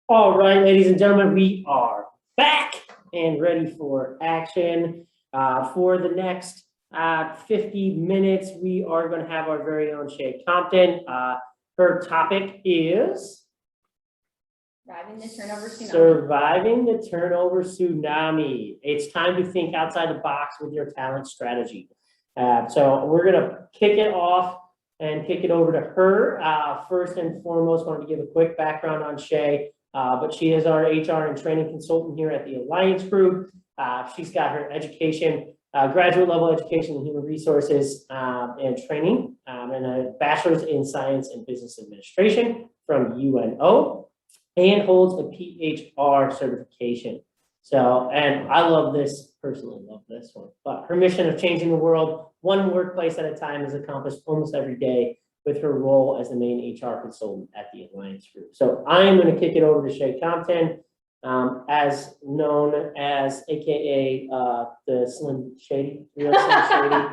All right, ladies and gentlemen, we are back and ready for action. For the next 50 minutes, we are going to have our very own Shea Compton. Her topic is surviving the turnover tsunami. Surviving the turnover tsunami. It's time to think outside the box with your talent strategy. So we're going to kick it off and kick it over to her. First and foremost, I wanted to give a quick background on Shea. But she is our HR and training consultant here at the Alliance Group. She's got her education, graduate level education in human resources and training, and a bachelor's in science and business administration from UNO, and holds a PHR certification. So, and I personally love this one, but her mission of changing the world one workplace at a time is accomplished almost every day with her role as the main HR consultant at the Alliance Group. So I am going to kick it over to Shea Compton, as known as AKA the Slim Shady, real Slim Shady.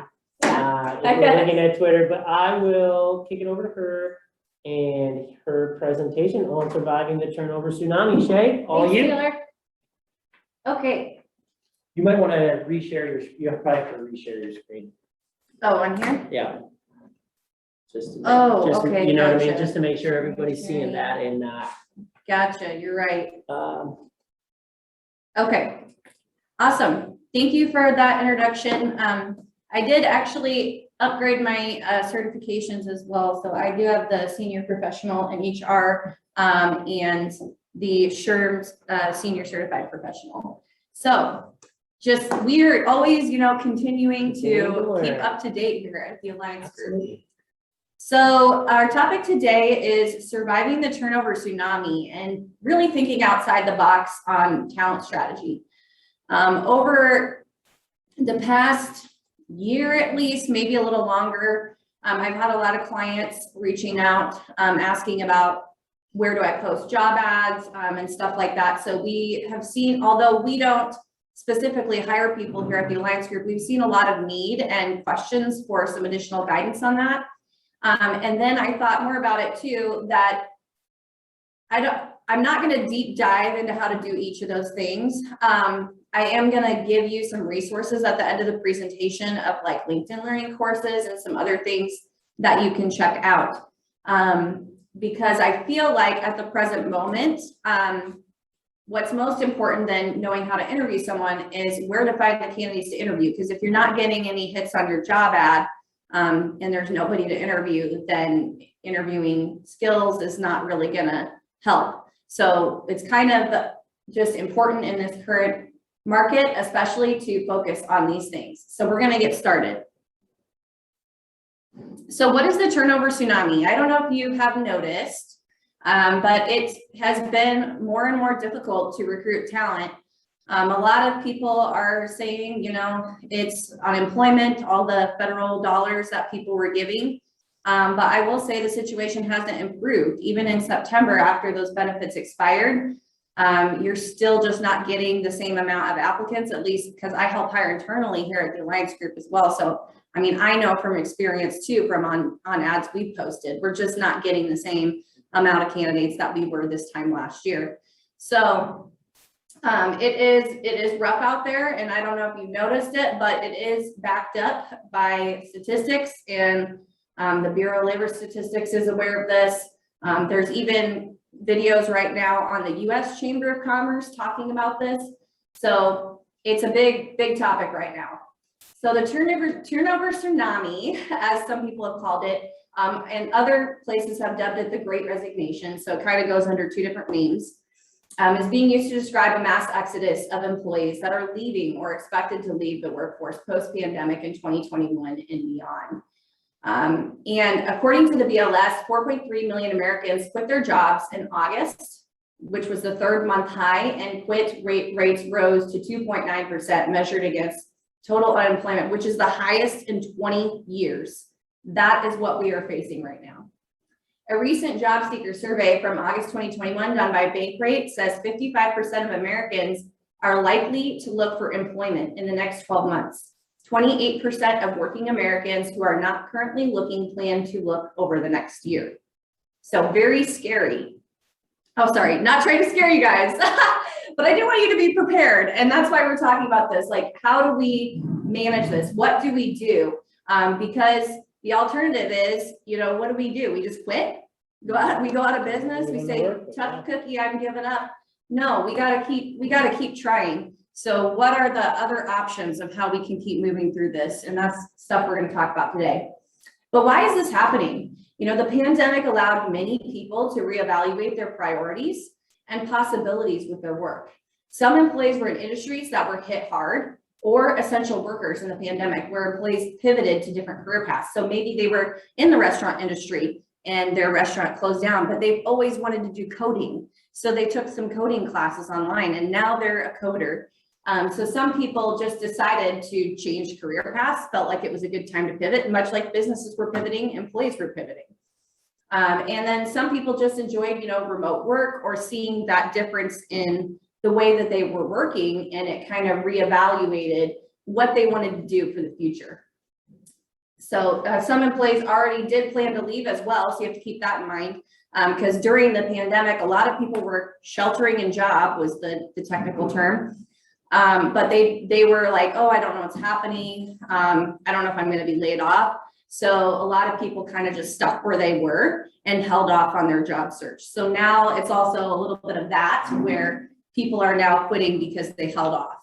If you're looking at Twitter, but I will kick it over to her and her presentation on surviving the turnover tsunami. Shea, all Thanks, you. Taylor. Okay. You might want to reshare you probably have to reshare your screen. Oh, on here? Yeah. Just to make, okay. you know gotcha. what I mean? Just to make sure everybody's seeing that and Gotcha, you're right. Okay, awesome. Thank you for that introduction. I did actually upgrade my certifications as well. So I do have the senior professional in HR and the SHRM Senior Certified Professional. So we are always, continuing to keep up to date here at the Alliance Group. So our topic today is surviving the turnover tsunami and really thinking outside the box on talent strategy. Over the past year, at least, maybe a little longer, I've had a lot of clients reaching out, asking about where do I post job ads and stuff like that. So we have seen, although we don't specifically hire people here at the Alliance Group, we've seen a lot of need and questions for some additional guidance on that. And then I thought more about it too, that I'm not going to deep dive into how to do each of those things. I am going to give you some resources at the end of the presentation of like LinkedIn learning courses and some other things that you can check out. Because I feel like at the present moment, what's most important than knowing how to interview someone is where to find the candidates to interview. Because if you're not getting any hits on your job ad, and there's nobody to interview, then interviewing skills is not really gonna help. So it's kind of just important in this current market, especially to focus on these things. So we're gonna get started. So what is the turnover tsunami? I don't know if you have noticed, but it has been more and more difficult to recruit talent. A lot of people are saying, it's unemployment, all the federal dollars that people were giving. But I will say the situation hasn't improved. Even in September, after those benefits expired, you're still just not getting the same amount of applicants, at least because I help hire internally here at the Alliance Group as well. So, I mean, I know from experience too, from on ads we've posted, we're just not getting the same amount of candidates that we were this time last year. So, it is rough out there, and I don't know if you noticed it, but it is backed up by statistics, and the Bureau of Labor Statistics is aware of this. There's even videos right now on the U.S. Chamber of Commerce talking about this. So it's a big topic right now. So the turnover tsunami, as some people have called it, and other places have dubbed it the Great Resignation. So it kind of goes under two different names. Is being used to describe a mass exodus of employees that are leaving or expected to leave the workforce post-pandemic in 2021 and beyond. And according to the BLS, 4.3 million Americans quit their jobs in August, which was the third month high, and quit rates rose to 2.9% measured against total unemployment, which is the highest in 20 years. That is what we are facing right now. A recent job seeker survey from August 2021 done by Bankrate says 55% of Americans are likely to look for employment in the next 12 months. 28% of working Americans who are not currently looking plan to look over the next year. So very scary. Oh, sorry, not trying to scare you guys, but I do want you to be prepared. And that's why we're talking about this. Like, how do we manage this? What do we do? Because the alternative is, what do? We just quit? We go out of business. We say, tough cookie, I'm giving up. No, we gotta keep trying. So what are the other options of how we can keep moving through this? And that's stuff we're gonna talk about today. But why is this happening? The pandemic allowed many people to reevaluate their priorities and possibilities with their work. Some employees were in industries that were hit hard, or essential workers in the pandemic, where employees pivoted to different career paths. So maybe they were in the restaurant industry and their restaurant closed down, but they've always wanted to do coding. So they took some coding classes online and now they're a coder. So some people just decided to change career paths, felt like it was a good time to pivot, much like businesses were pivoting, employees were pivoting. And then some people just enjoyed, remote work, or seeing that difference in the way that they were working, and it kind of reevaluated what they wanted to do for the future. So some employees already did plan to leave as well, so you have to keep that in mind, because during the pandemic, a lot of people were sheltering in job, was the technical term. But they were like, oh, I don't know what's happening. I don't know if I'm going to be laid off. So a lot of people kind of just stuck where they were and held off on their job search. So now it's also a little bit of that, where people are now quitting because they held off.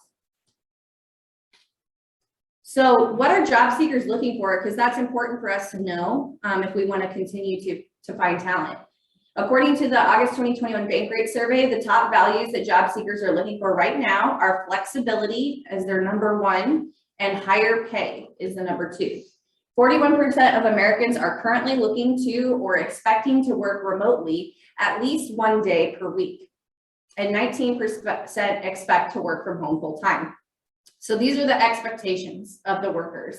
So what are job seekers looking for? Because that's important for us to know if we want to continue to find talent. According to the August 2021 Bank Rate Survey, the top values that job seekers are looking for right now are flexibility as their number one, and higher pay is the number two. 41% of Americans are currently looking to or expecting to work remotely at least one day per week, and 19% expect to work from home full time. So these are the expectations of the workers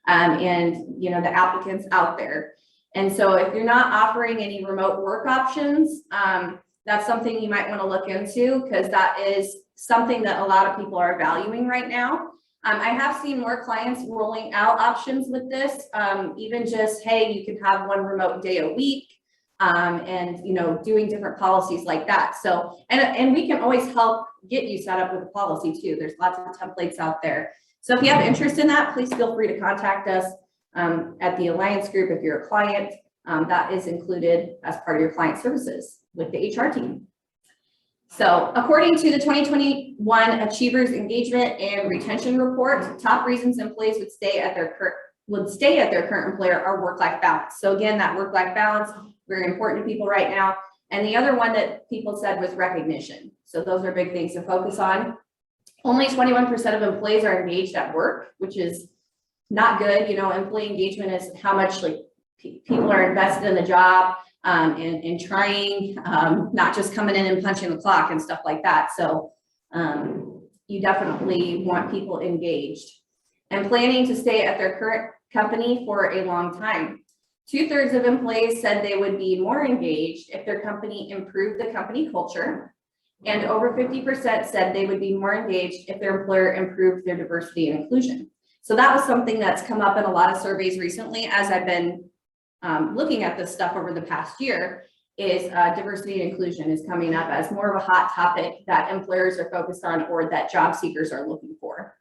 and the applicants out there. And so if you're not offering any remote work options, that's something you might want to look into, because that is something that a lot of people are valuing right now. I have seen more clients rolling out options with this, even just, hey, you can have one remote day a week, and doing different policies like that. So, and we can always help get you set up with a policy too. There's lots of templates out there. So if you have interest in that, please feel free to contact us at the Alliance Group. If you're a client, that is included as part of your client services with the HR team. So according to the 2021 Achievers Engagement and Retention Report, top reasons employees would stay at their current employer are work-life balance. So again, that work-life balance, very important to people right now. And the other one that people said was recognition. So those are big things to focus on. Only 21% of employees are engaged at work, which is not good. Employee engagement is how much people are invested in the job, and trying, not just coming in and punching the clock and stuff like that. So you definitely want people engaged and planning to stay at their current company for a long time. 2/3 of employees said they would be more engaged if their company improved the company culture, and over 50% said they would be more engaged if their employer improved their diversity and inclusion. So that was something that's come up in a lot of surveys recently, as I've been looking at this stuff over the past year, is diversity and inclusion is coming up as more of a hot topic that employers are focused on, or that job seekers are looking for.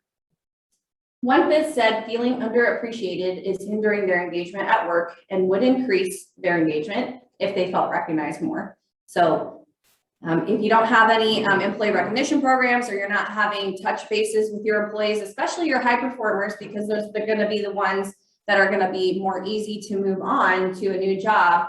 1/5 said feeling underappreciated is hindering their engagement at work and would increase their engagement if they felt recognized more. So if you don't have any employee recognition programs, or you're not having touch bases with your employees, especially your high performers, because they're going to be the ones that are going to be more easy to move on to a new job,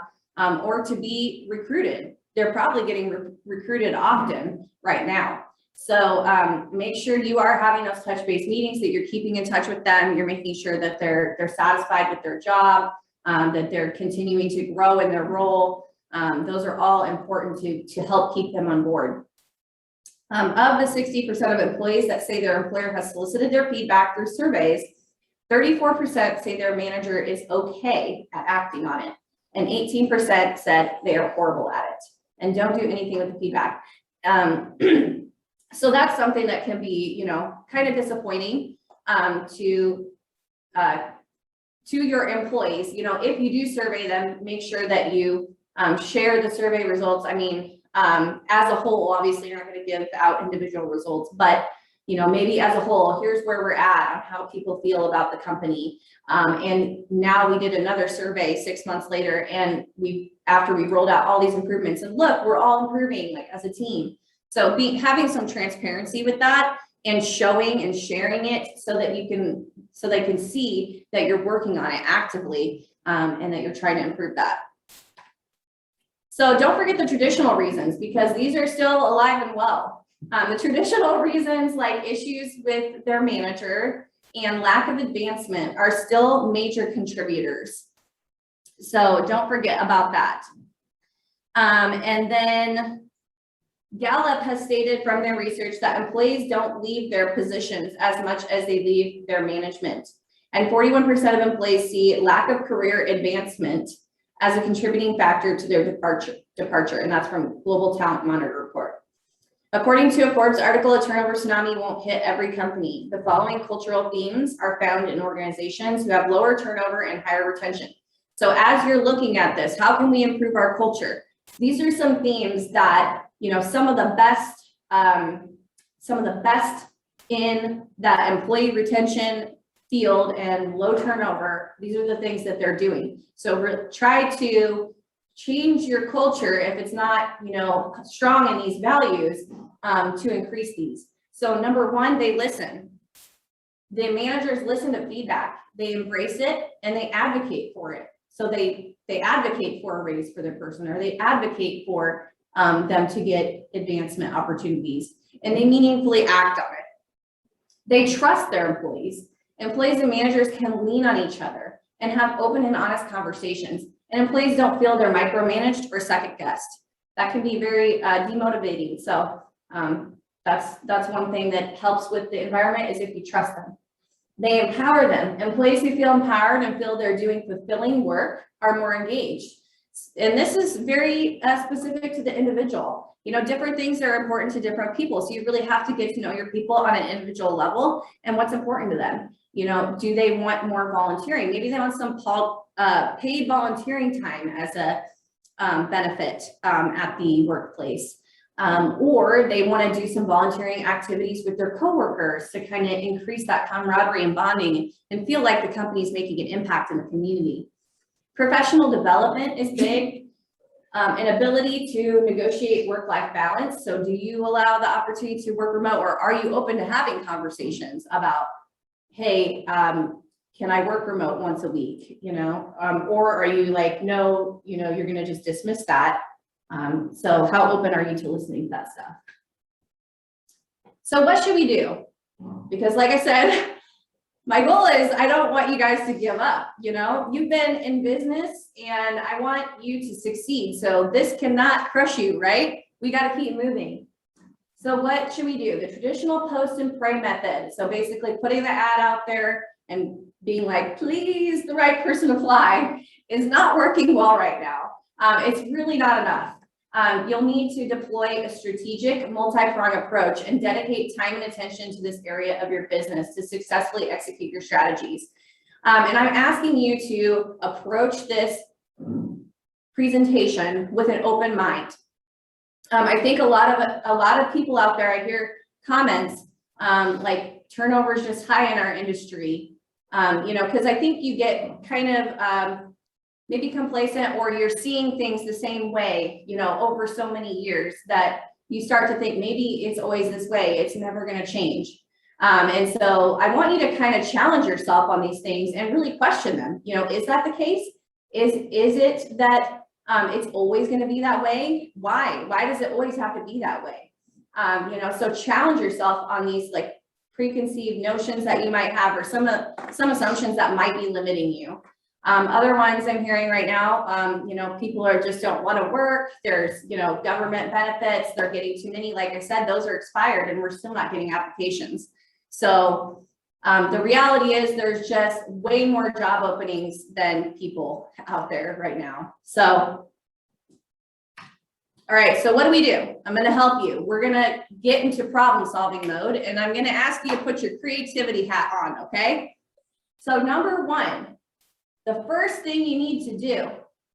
or to be recruited. They're probably getting recruited often right now. So make sure you are having those touch base meetings, that you're keeping in touch with them. You're making sure that they're satisfied with their job, that they're continuing to grow in their role. Those are all important to help keep them on board. Of the 60% of employees that say their employer has solicited their feedback through surveys, 34% say their manager is okay at acting on it, and 18% said they are horrible at it and don't do anything with the feedback. So that's something that can be, kind of disappointing to your employees. If you do survey them, make sure that you share the survey results. I mean, as a whole. Obviously, you're not going to give out individual results, but maybe as a whole, here's where we're at on how people feel about the company. And now we did another survey 6 months later, and after we rolled out all these improvements, and look, we're all improving like as a team. So having some transparency with that and showing and sharing it so that they can see that you're working on it actively, and that you're trying to improve that. So don't forget the traditional reasons, because these are still alive and well. The traditional reasons, like issues with their manager and lack of advancement, are still major contributors. So don't forget about that. And then Gallup has stated from their research that employees don't leave their positions as much as they leave their management. And 41% of employees see lack of career advancement as a contributing factor to their departure. And that's from Global Talent Monitor report. According to a Forbes article, a turnover tsunami won't hit every company. The following cultural themes are found in organizations who have lower turnover and higher retention. So as you're looking at this, how can we improve our culture? These are some themes that, some of the best in that employee retention field and low turnover, these are the things that they're doing. So try to change your culture if it's not, strong in these values, to increase these. So number one, they listen. The managers listen to feedback, they embrace it, and they advocate for it. So they advocate for a raise for their person, or they advocate for them to get advancement opportunities, and they meaningfully act on it. They trust their employees. Employees and managers can lean on each other and have open and honest conversations. And employees don't feel they're micromanaged or second guessed. That can be very demotivating. So that's one thing that helps with the environment, is if you trust them. They empower them. Employees who feel empowered and feel they're doing fulfilling work are more engaged. And this is very specific to the individual. Different things are important to different people. So you really have to get to know your people on an individual level and what's important to them. Do they want more volunteering? Maybe they want some paid volunteering time as a benefit at the workplace. Or they want to do some volunteering activities with their coworkers to kind of increase that camaraderie and bonding and feel like the company is making an impact in the community. Professional development is big. An ability to negotiate work-life balance. So do you allow the opportunity to work remote, or are you open to having conversations about, hey, can I work remote once a week, or are you like, no, you're going to just dismiss that. So how open are you to listening to that stuff? So what should we do? Because like I said, my goal is I don't want you guys to give up. You've been in business and I want you to succeed. So this cannot crush you, right? We got to keep moving. So what should we do? The traditional post and pray method. So basically putting the ad out there and being like, please, the right person apply, is not working well right now. It's really not enough. You'll need to deploy a strategic multi-pronged approach and dedicate time and attention to this area of your business to successfully execute your strategies. And I'm asking you to approach this presentation with an open mind. I think a lot of people out there, I hear comments like turnover is just high in our industry, because I think you get kind of maybe complacent, or you're seeing things the same way, over so many years that you start to think maybe it's always this way, it's never going to change. And so I want you to kind of challenge yourself on these things and really question them. Is that the case? Is it that it's always going to be that way? Why does it always have to be that way? So challenge yourself on these like preconceived notions that you might have, or some assumptions that might be limiting you. Other ones I'm hearing right now, people just don't want to work. There's, government benefits, they're getting too many. Like I said, those are expired and we're still not getting applications. So the reality is there's just way more job openings than people out there right now. So, all right, so what do we do? I'm going to help you. We're going to get into problem solving mode, and I'm going to ask you to put your creativity hat on, okay? So number one, the first thing you need to do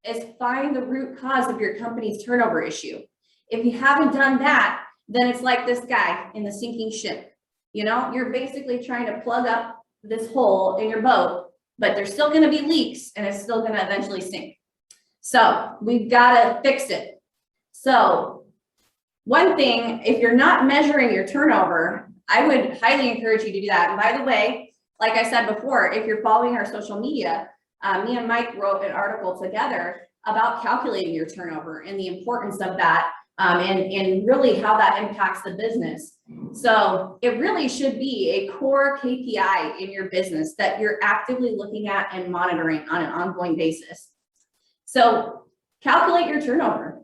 is find the root cause of your company's turnover issue. If you haven't done that, then it's like this guy in the sinking ship. You know, you're basically trying to plug up this hole in your boat, but there's still going to be leaks and it's still going to eventually sink. So we've got to fix it. So one thing, if you're not measuring your turnover, I would highly encourage you to do that. And by the way, like I said before, if you're following our social media, me and Mike wrote an article together about calculating your turnover and the importance of that, and really how that impacts the business. So it really should be a core KPI in your business that you're actively looking at and monitoring on an ongoing basis. So calculate your turnover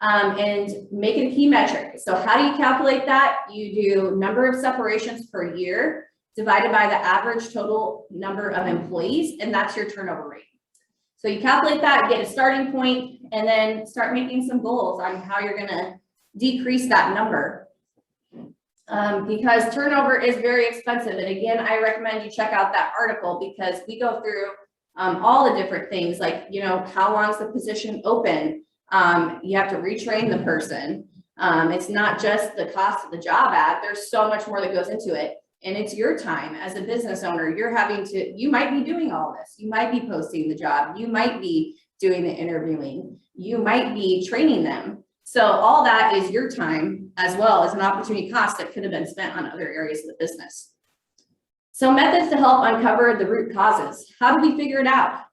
and make it a key metric. So how do you calculate that? You do number of separations per year divided by the average total number of employees, and that's your turnover rate. So you calculate that, get a starting point, and then start making some goals on how you're gonna decrease that number. Because turnover is very expensive. And again, I recommend you check out that article because we go through all the different things like, you know, how long is the position open? You have to retrain the person. It's not just the cost of the job ad. There's so much more that goes into it. And it's your time as a business owner. You're having to, you might be doing all this. You might be posting the job. You might be doing the interviewing. You might be training them. So all that is your time as well as an opportunity cost that could have been spent on other areas of the business. So methods to help uncover the root causes. How do we figure it out?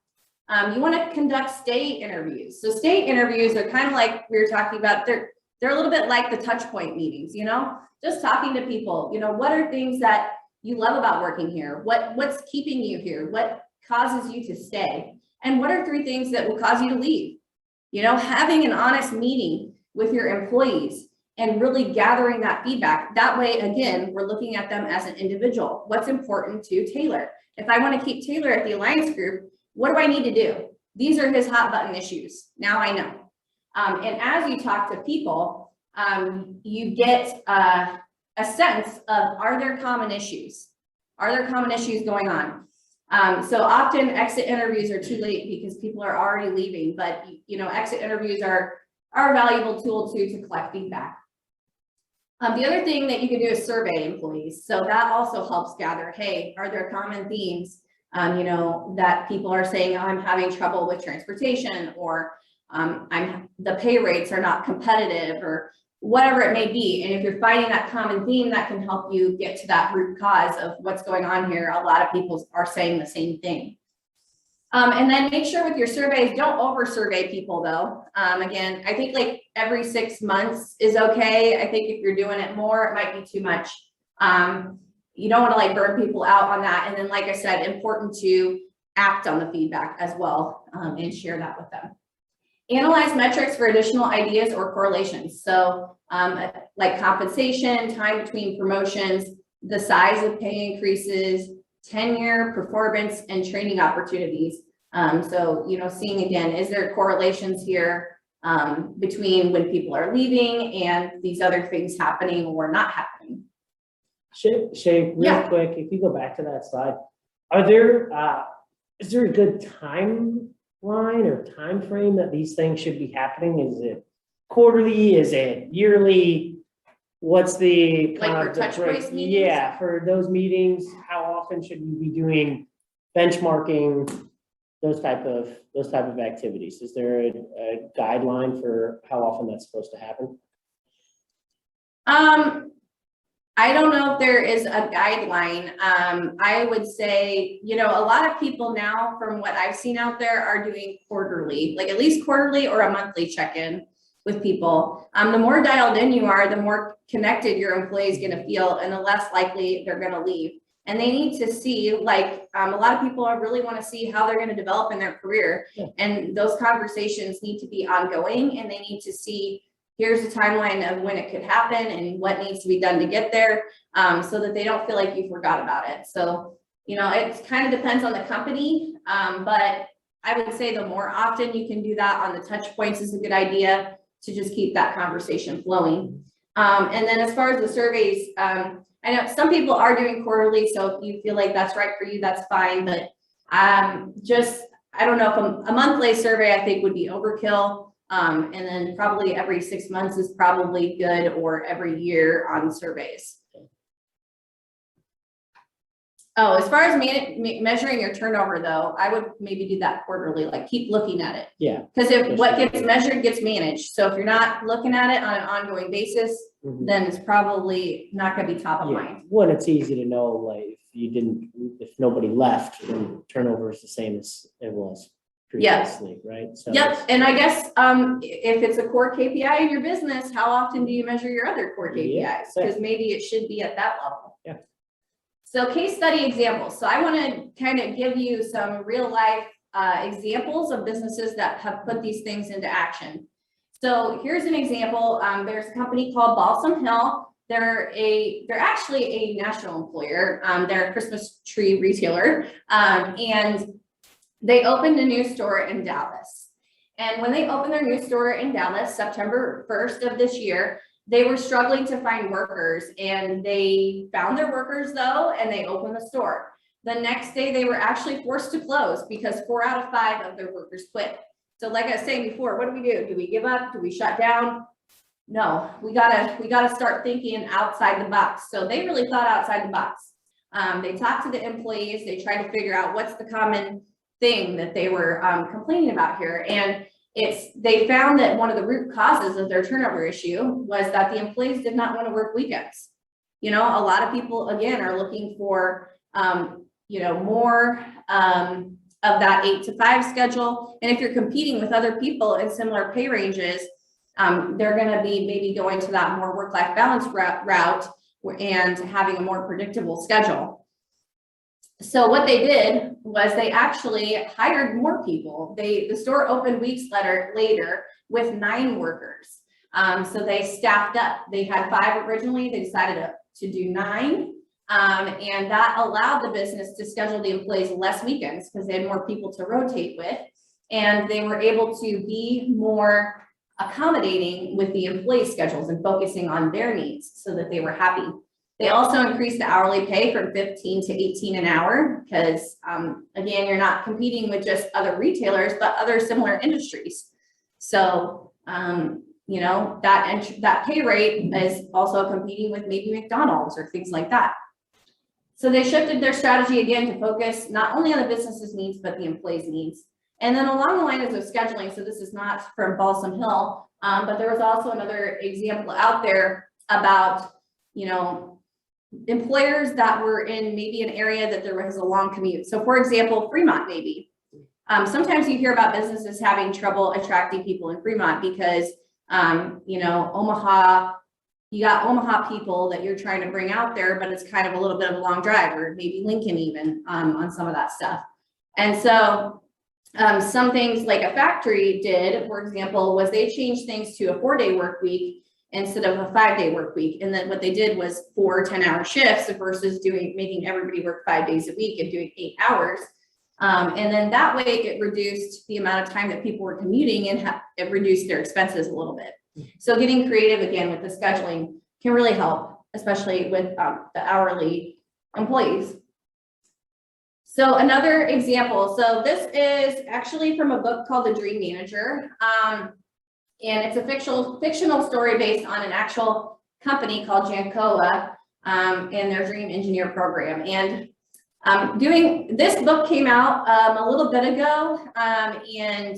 You want to conduct state interviews. So state interviews are kind of like we were talking about. They're a little bit like the touch point meetings, you know, just talking to people, you know, what are things that you love about working here? What's keeping you here? What causes you to stay? And what are 3 things that will cause you to leave? You know, having an honest meeting with your employees and really gathering that feedback. That way, again, we're looking at them as an individual. What's important to Taylor? If I want to keep Taylor at the Alliance Group, what do I need to do? These are his hot button issues. Now I know. And as you talk to people, you get a sense of, are there common issues? Are there common issues going on? So often exit interviews are too late because people are already leaving, but you know, exit interviews are a valuable tool too to collect feedback. The other thing that you can do is survey employees. So that also helps gather, hey, are there common themes, you know, that people are saying, oh, I'm having trouble with transportation, or the pay rates are not competitive, or whatever it may be. And if you're finding that common theme, that can help you get to that root cause of what's going on here. A lot of people are saying the same thing. And then make sure with your surveys, don't over survey people though. Again, I think like every 6 months is okay. I think if you're doing it more, it might be too much. You don't want to like burn people out on that. And then, like I said, important to act on the feedback as well, and share that with them. Analyze metrics for additional ideas or correlations. So like compensation, time between promotions, the size of pay increases, tenure, performance, and training opportunities. So, you know, seeing again, is there correlations here between when people are leaving and these other things happening or not happening? Shea, real quick, if you go back to that slide, are there, is there a good timeline or time frame that these things should be happening? Is it quarterly? Is it yearly? What's the like for touch base meetings? Yeah, for those meetings, how often should you be doing benchmarking, those type of activities? Is there a guideline for how often that's supposed to happen? I don't know if there is a guideline. I would say, you know, a lot of people now, from what I've seen out there, are doing quarterly, like at least quarterly or a monthly check-in with people. The more dialed in you are, the more connected your employee is going to feel, and the less likely they're going to leave. And they need to see, like, a lot of people really want to see how they're going to develop in their career. Yeah. And those conversations need to be ongoing, and they need to see, here's the timeline of when it could happen and what needs to be done to get there, so that they don't feel like you forgot about it. So, you know, it kind of depends on the company, but I would say the more often you can do that on the touch points is a good idea to just keep that conversation flowing. And then as far as the surveys, I know some people are doing quarterly, so if you feel like that's right for you, that's fine. But I don't know if a monthly survey I think would be overkill. And then probably every 6 months is probably good, or every year on surveys. Oh, as far as measuring your turnover though, I would maybe do that quarterly, like keep looking at it. Yeah. Because if what gets measured gets managed. So if you're not looking at it on an ongoing basis, then it's probably not gonna be top of mind. When it's easy to know, like if nobody left, then turnover is the same as it was previously, right? So Yep, and I guess if it's a core KPI in your business, how often do you measure your other core KPIs? Because maybe it should be at that level. Yeah. So case study examples. So I want to kind of give you some real life examples of businesses that have put these things into action. So here's an example. There's a company called Balsam Hill. They're actually a national employer. They're a Christmas tree retailer, and they opened a new store in Dallas. And when they opened their new store in Dallas, September 1st of this year, they were struggling to find workers, and they found their workers though, and they opened the store. The next day they were actually forced to close because 4 out of 5 of their workers quit. So like I was saying before, what do we do? Do we give up? Do we shut down? No, we gotta start thinking outside the box. So they really thought outside the box. They talked to the employees. They tried to figure out what's the common thing that they were complaining about here. And they found that one of the root causes of their turnover issue was that the employees did not want to work weekends. You know, a lot of people, again, are looking for, more of that 8 to 5 schedule. And if you're competing with other people in similar pay ranges, they're going to be maybe going to that more work-life balance route and having a more predictable schedule. So what they did was they actually hired more people. The store opened weeks later with 9 workers. So they staffed up. They had 5 originally. They decided to do 9. And that allowed the business to schedule the employees less weekends because they had more people to rotate with. And they were able to be more accommodating with the employee schedules and focusing on their needs so that they were happy. They also increased the hourly pay from 15 to 18 an hour because, again, you're not competing with just other retailers, but other similar industries. So, that pay rate is also competing with maybe McDonald's or things like that. So they shifted their strategy again to focus not only on the business's needs, but the employee's needs. And then along the lines of scheduling, so this is not from Balsam Hill, but there was also another example out there about, employers that were in maybe an area that there was a long commute. So for example, Fremont maybe. Sometimes you hear about businesses having trouble attracting people in Fremont because, Omaha, you got Omaha people that you're trying to bring out there, but it's kind of a little bit of a long drive, or maybe Lincoln even on some of that stuff. And so some things like a factory did, for example, was they changed things to a 4-day work week instead of a 5-day work week. And then what they did was 4 10-hour shifts versus making everybody work 5 days a week and doing 8 hours. And then that way it reduced the amount of time that people were commuting, and it reduced their expenses a little bit. So getting creative again with the scheduling can really help, especially with the hourly employees. So another example, so this is actually from a book called The Dream Manager. And it's a fictional story based on an actual company called Jancoa and their Dream Engineer program. And this book came out a little bit ago, and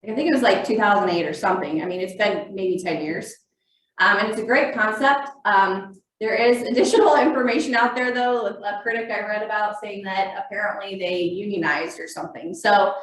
I think it was like 2008 or something. I mean, it's been maybe 10 years. And it's a great concept. There is additional information out there, though, a critic I read about saying that apparently they unionized or something. So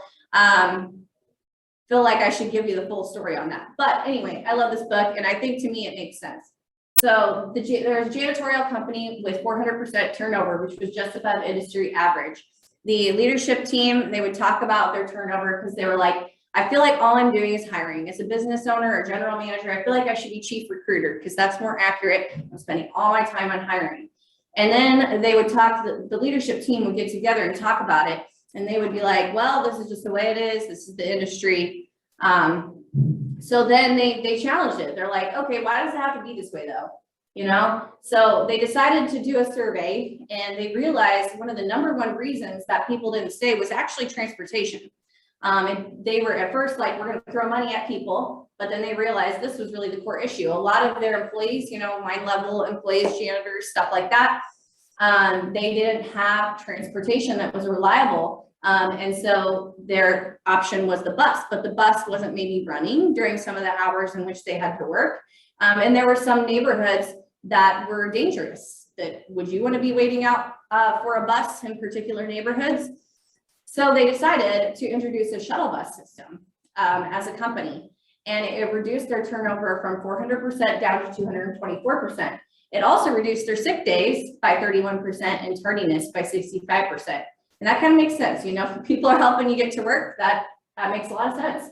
feel like I should give you the full story on that. But anyway, I love this book, and I think to me it makes sense. So there's a janitorial company with 400% turnover, which was just above industry average. The leadership team, they would talk about their turnover because they were like, I feel like all I'm doing is hiring. As a business owner or general manager, I feel like I should be chief recruiter because that's more accurate. I'm spending all my time on hiring. And then they would talk, the leadership team would get together and talk about it. And they would be like, well, this is just the way it is. This is the industry. So then they challenged it. They're like, okay, why does it have to be this way though? So they decided to do a survey, and they realized one of the #1 reasons that people didn't stay was actually transportation. And they were at first like, we're going to throw money at people, but then they realized this was really the core issue. A lot of their employees, you know, mine level employees, janitors, stuff like that, they didn't have transportation that was reliable. And so their option was the bus, but the bus wasn't maybe running during some of the hours in which they had to work. And there were some neighborhoods that were dangerous. That would you want to be waiting out for a bus in particular neighborhoods? So they decided to introduce a shuttle bus system as a company, and it reduced their turnover from 400% down to 224%. It also reduced their sick days by 31% and tardiness by 65%. And that kind of makes sense. You know, if people are helping you get to work, that makes a lot of sense.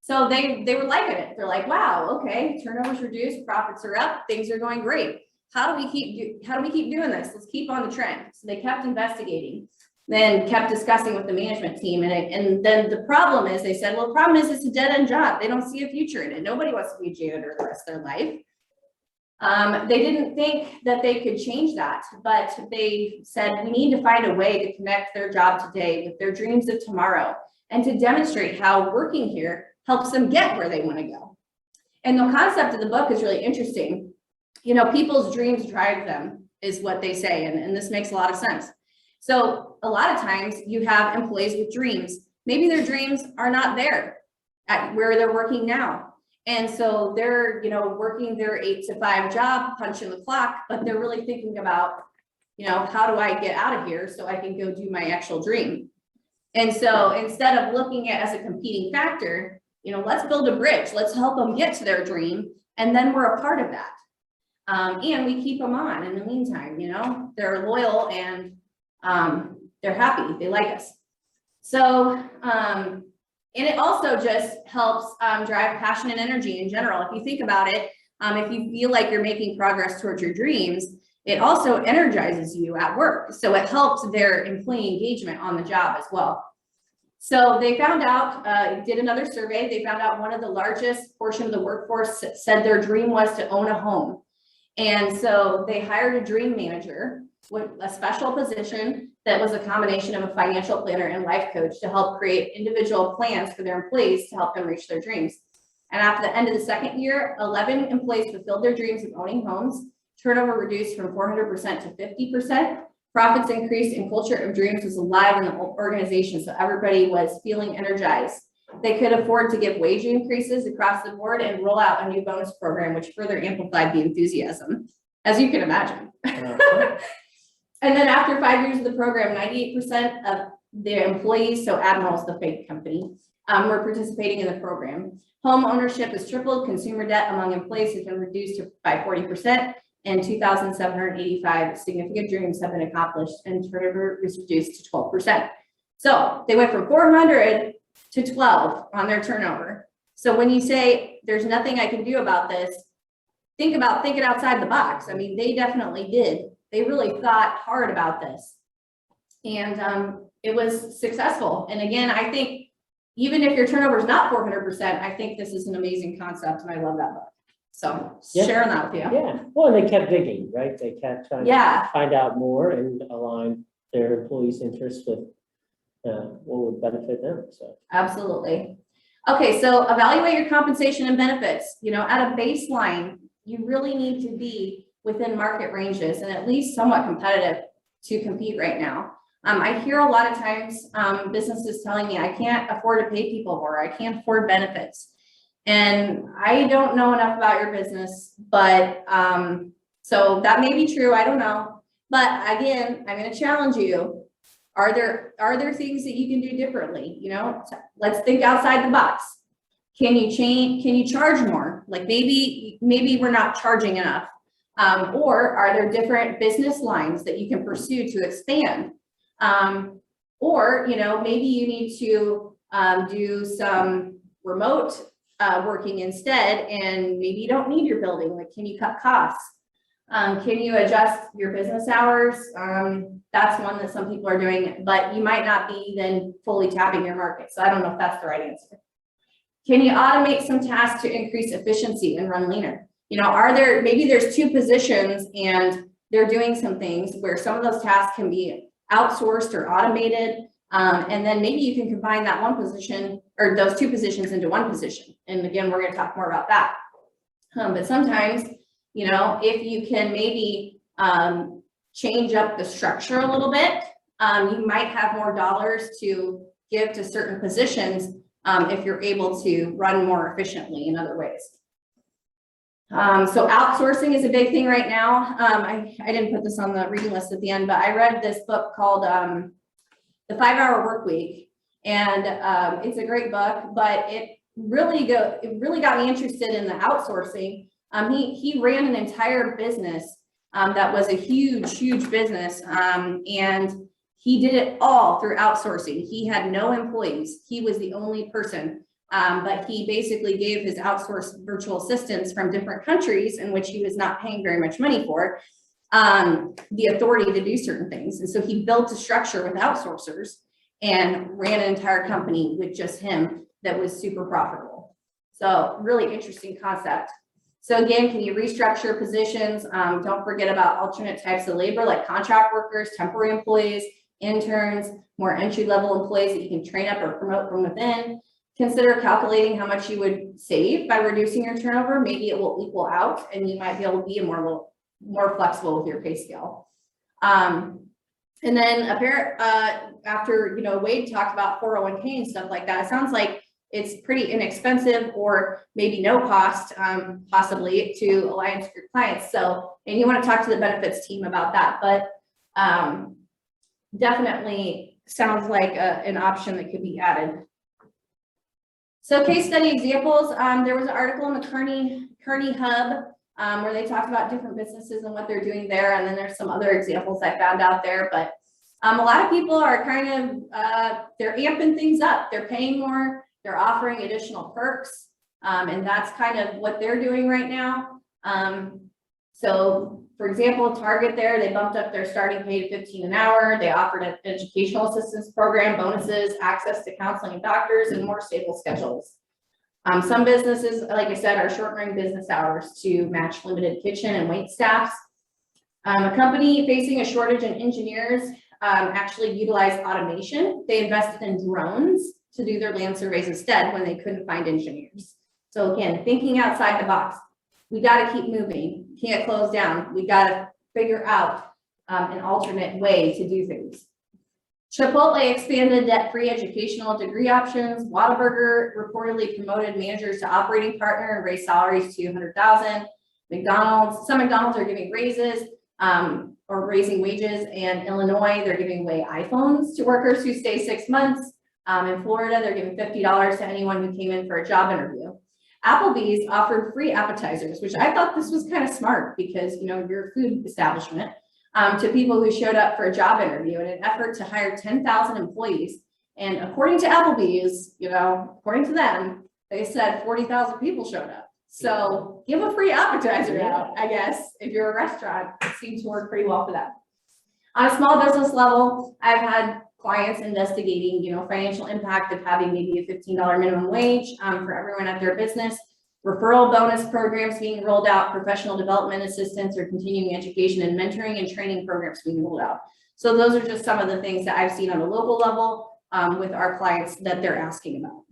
So they were liking it. They're like, wow, okay, turnover's reduced, profits are up, things are going great. How do we keep doing this? Let's keep on the trend. So they kept investigating, then kept discussing with the management team. And then the problem is, they said, well, the problem is it's a dead end job. They don't see a future in it. Nobody wants to be a janitor the rest of their life. They didn't think that they could change that, but they said, we need to find a way to connect their job today with their dreams of tomorrow, and to demonstrate how working here helps them get where they want to go. And the concept of the book is really interesting. You know, people's dreams drive them, is what they say. And this makes a lot of sense. So a lot of times you have employees with dreams. Maybe their dreams are not there at where they're working now. And so they're, you know, working their 8 to 5 job, punching the clock, but they're really thinking about, you know, how do I get out of here so I can go do my actual dream? And so instead of looking at it as a competing factor, you know, let's build a bridge. Let's help them get to their dream. And then we're a part of that. And we keep them on in the meantime, you know, they're loyal and they're happy, they like us. So, and it also just helps drive passion and energy in general. If you think about it, if you feel like you're making progress towards your dreams, it also energizes you at work. So it helps their employee engagement on the job as well. So they found out, did another survey, they found out one of the largest portion of the workforce said their dream was to own a home. And so they hired a dream manager with a special position that was a combination of a financial planner and life coach to help create individual plans for their employees to help them reach their dreams. And after the end of the second year, 11 employees fulfilled their dreams of owning homes, turnover reduced from 400% to 50%, profits increased, and culture of dreams was alive in the organization, so everybody was feeling energized. They could afford to give wage increases across the board and roll out a new bonus program, which further amplified the enthusiasm, as you can imagine. And then after 5 years of the program, 98% of their employees, so Admiral's the fake company, were participating in the program. Home ownership has tripled. Consumer debt among employees has been reduced by 40%, and 2,785 significant dreams have been accomplished, and turnover is reduced to 12%. So they went from 400 to 12 on their turnover. So when you say there's nothing I can do about this, think about thinking outside the box. I mean, they definitely did. They really thought hard about this, and it was successful. And again, I think even if your turnover is not 400%, I think this is an amazing concept, and I love that book. So sharing that with you. Yeah. Well, and they kept digging, right? They kept trying to find out more and align their employees' interests with what would benefit them. So absolutely. Okay, so evaluate your compensation and benefits. You know, at a baseline, you really need to be within market ranges and at least somewhat competitive to compete right now. I hear a lot of times businesses telling me I can't afford to pay people more, I can't afford benefits. And I don't know enough about your business, but so that may be true, I don't know. But again, I'm going to challenge you. Are there things that you can do differently? You know, let's think outside the box. Can you charge more? Like maybe we're not charging enough. Or are there different business lines that you can pursue to expand? Or, you know, maybe you need to do some remote working instead, and maybe you don't need your building. Like, can you cut costs? Can you adjust your business hours? That's one that some people are doing, but you might not be then fully tapping your market. So I don't know if that's the right answer. Can you automate some tasks to increase efficiency and run leaner? You know, maybe there's 2 positions and they're doing some things where some of those tasks can be outsourced or automated. And then maybe you can combine that one position or those two positions into one position. And again, we're going to talk more about that. But sometimes, you know, if you can maybe change up the structure a little bit, you might have more dollars to give to certain positions if you're able to run more efficiently in other ways. So outsourcing is a big thing right now. I didn't put this on the reading list at the end, but I read this book called The 5-Hour Workweek, and it's a great book, but it really got me interested in the outsourcing. He ran an entire business that was a huge business, and he did it all through outsourcing. He had no employees. He was the only person, but he basically gave his outsourced virtual assistants from different countries in which he was not paying very much money for the authority to do certain things. And so he built a structure with outsourcers and ran an entire company with just him that was super profitable. So really interesting concept. So again, can you restructure positions? Don't forget about alternate types of labor like contract workers, temporary employees, interns, more entry-level employees that you can train up or promote from within. Consider calculating how much you would save by reducing your turnover. Maybe it will equal out and you might be able to be more flexible with your pay scale. And then after, you know, Wade talked about 401k and stuff like that, it sounds like it's pretty inexpensive or maybe no cost, possibly, to Alliance Group clients. So, and you want to talk to the benefits team about that, but definitely sounds like an option that could be added. So case study examples, there was an article in the Kearney Hub where they talked about different businesses and what they're doing there. And then there's some other examples I found out there, but a lot of people are kind of, they're amping things up. They're paying more, they're offering additional perks. And that's kind of what they're doing right now. So for example, Target there, they bumped up their starting pay to $15 an hour. They offered an educational assistance program, bonuses, access to counseling and doctors, and more stable schedules. Some businesses, like I said, are shortening business hours to match limited kitchen and wait staffs. A company facing a shortage in engineers actually utilized automation. They invested in drones to do their land surveys instead when they couldn't find engineers. So again, thinking outside the box. We got to keep moving. Can't close down. We got to figure out an alternate way to do things. Chipotle expanded debt-free educational degree options. Whataburger reportedly promoted managers to operating partner and raised salaries to $100,000. Some McDonald's are giving raises or raising wages. And Illinois, they're giving away iPhones to workers who stay 6 months. In Florida, they're giving $50 to anyone who came in for a job interview. Applebee's offered free appetizers, which I thought this was kind of smart because, you know, you're a food establishment, to people who showed up for a job interview in an effort to hire 10,000 employees. And according to Applebee's, you know, according to them, they said 40,000 people showed up. So give a free appetizer out, I guess, if you're a restaurant. It seems to work pretty well for them. On a small business level, I've had clients investigating, you know, financial impact of having maybe a $15 minimum wage for everyone at their business, referral bonus programs being rolled out, professional development assistance or continuing education and mentoring and training programs being rolled out. So those are just some of the things that I've seen on a local level with our clients that they're asking about.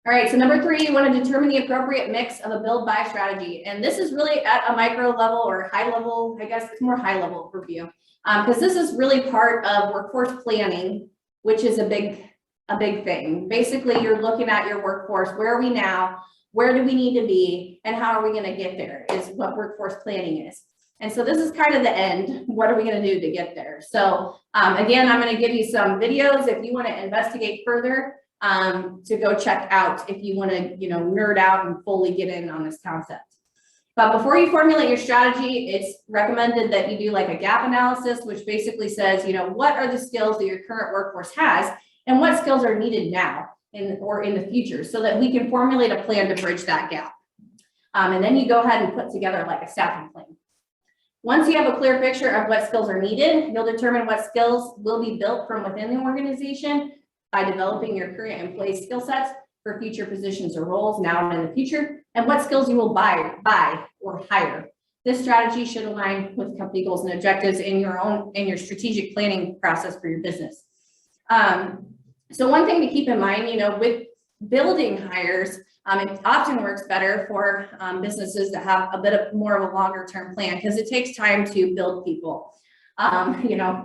All right, so number 3, you want to determine the appropriate mix of a build-buy strategy. And this is really at a micro level or high level, I guess it's more high level review. Because this is really part of workforce planning, which is a big thing. Basically, you're looking at your workforce. Where are we now? Where do we need to be? And how are we going to get there is what workforce planning is. And so this is kind of the end. What are we going to do to get there? So again, I'm going to give you some videos if you want to investigate further to go check out if you want to, you know, nerd out and fully get in on this concept. But before you formulate your strategy, it's recommended that you do like a gap analysis, which basically says, you know, what are the skills that your current workforce has and what skills are needed now or in the future so that we can formulate a plan to bridge that gap. And then you go ahead and put together like a staffing plan. Once you have a clear picture of what skills are needed, you'll determine what skills will be built from within the organization by developing your current employee skill sets for future positions or roles now and in the future, and what skills you will buy or hire. This strategy should align with company goals and objectives in your strategic planning process for your business. So one thing to keep in mind, with building hires, it often works better for businesses that have a bit of more of a longer term plan, because it takes time to build people,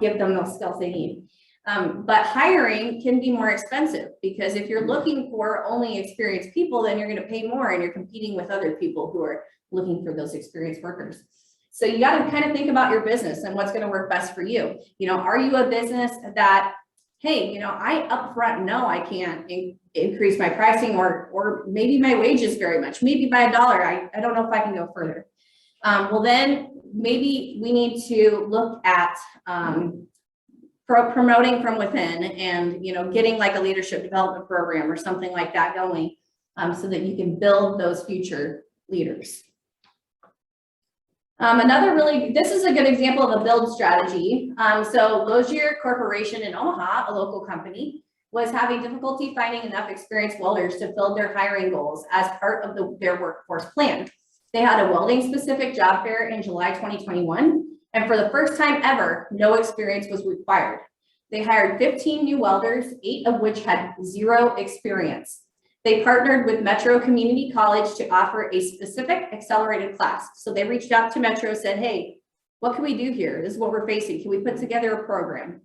give them those skills they need. But hiring can be more expensive, because if you're looking for only experienced people, then you're going to pay more, and you're competing with other people who are looking for those experienced workers. So you got to kind of think about your business and what's going to work best for you. Are you a business that, hey, I upfront know I can't increase my pricing, or maybe my wages very much, maybe by $1. I don't know if I can go further. Well, then maybe we need to look at promoting from within, and getting like a leadership development program or something like that going, so that you can build those future leaders. This is a good example of a build strategy. So Logier Corporation in Omaha, a local company, was having difficulty finding enough experienced welders to fill their hiring goals as part of their workforce plan. They had a welding specific job fair in July 2021, and for the first time ever, no experience was required. They hired 15 new welders, 8 of which had 0 experience. They partnered with Metro Community College to offer a specific accelerated class. So they reached out to Metro, said, hey, what can we do here? This is what we're facing. Can we put together a program?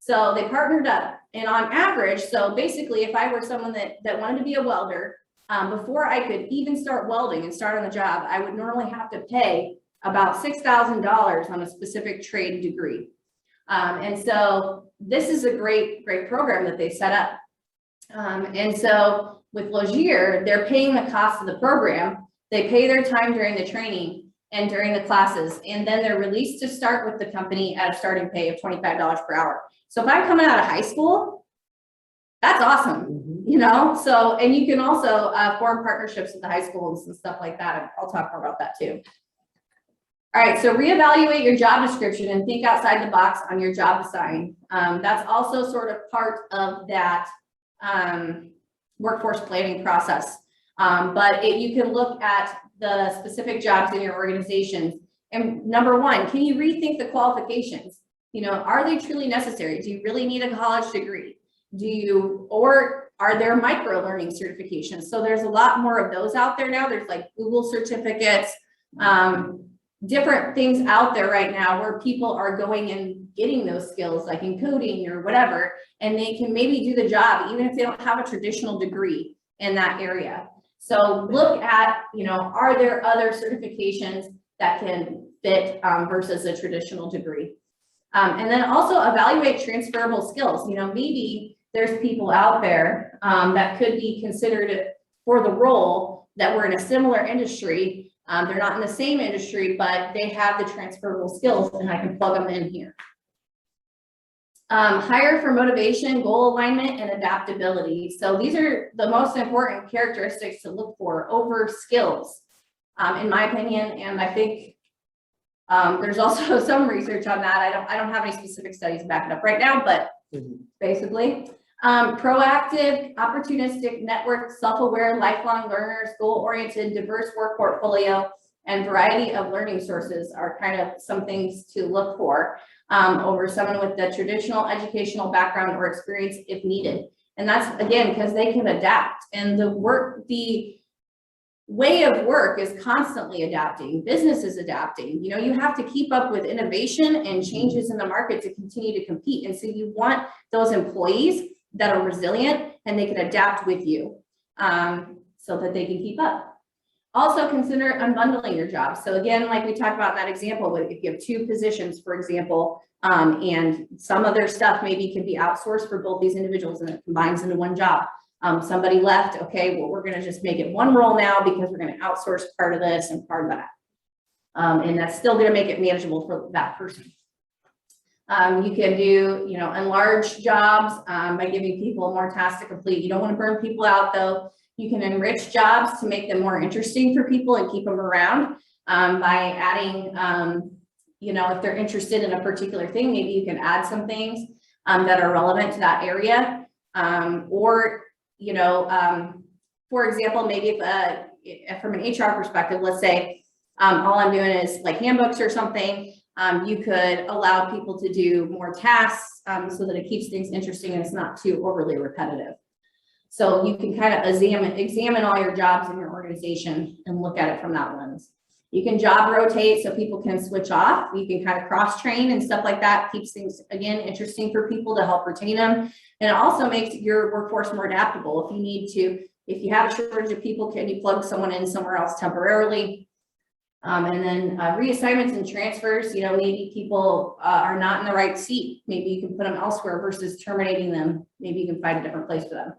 So they partnered up, and on average, so basically if I were someone that wanted to be a welder, before I could even start welding and start on the job, I would normally have to pay about $6,000 on a specific trade degree. And so this is a great program that they set up. And so with Logier, they're paying the cost of the program. They pay their time during the training and during the classes, and then they're released to start with the company at a starting pay of $25 per hour. So if I'm coming out of high school, that's awesome, So, and you can also form partnerships with the high schools and stuff like that. I'll talk more about that too. All right, so reevaluate your job description and think outside the box on your job design. That's also sort of part of that workforce planning process. But you can look at the specific jobs in your organization. And number one, can you rethink the qualifications? Are they truly necessary? Do you really need a college degree? Or are there micro learning certifications? So there's a lot more of those out there now. There's like Google certificates, different things out there right now where people are going and getting those skills, like in coding or whatever, and they can maybe do the job even if they don't have a traditional degree in that area. So look at, are there other certifications that can fit versus a traditional degree? And then also evaluate transferable skills. Maybe there's people out there that could be considered for the role that were in a similar industry. They're not in the same industry, but they have the transferable skills, and I can plug them in here. Hire for motivation, goal alignment, and adaptability. So these are the most important characteristics to look for over skills, in my opinion. And I think there's also some research on that. I don't have any specific studies to back it up right now, but basically, proactive, opportunistic, network, self-aware, lifelong learners, goal-oriented, diverse work portfolio, and variety of learning sources are kind of some things to look for over someone with the traditional educational background or experience if needed. And that's, again, because they can adapt, and the way of work is constantly adapting. Business is adapting. You have to keep up with innovation and changes in the market to continue to compete. And so you want those employees that are resilient and they can adapt with you so that they can keep up. Also consider unbundling your job. So again, like we talked about in that example, if you have 2 positions, for example, and some of their stuff maybe can be outsourced for both these individuals and it combines into one job. Somebody left, okay, well, we're going to just make it one role now because we're going to outsource part of this and part of that. And that's still going to make it manageable for that person. You can do, enlarge jobs by giving people more tasks to complete. You don't want to burn people out though. You can enrich jobs to make them more interesting for people and keep them around by adding, if they're interested in a particular thing, maybe you can add some things that are relevant to that area. For example, maybe if from an HR perspective, let's say all I'm doing is like handbooks or something, You could allow people to do more tasks so that it keeps things interesting and it's not too overly repetitive. So you can kind of examine all your jobs in your organization and look at it from that lens. You can job rotate so people can switch off. You can kind of cross train and stuff like that. Keeps things, again, interesting for people to help retain them. And it also makes your workforce more adaptable. If you need to, if you have a shortage of people, can you plug someone in somewhere else temporarily? And then reassignments and transfers, you know, maybe people are not in the right seat. Maybe you can put them elsewhere versus terminating them. Maybe you can find a different place for them.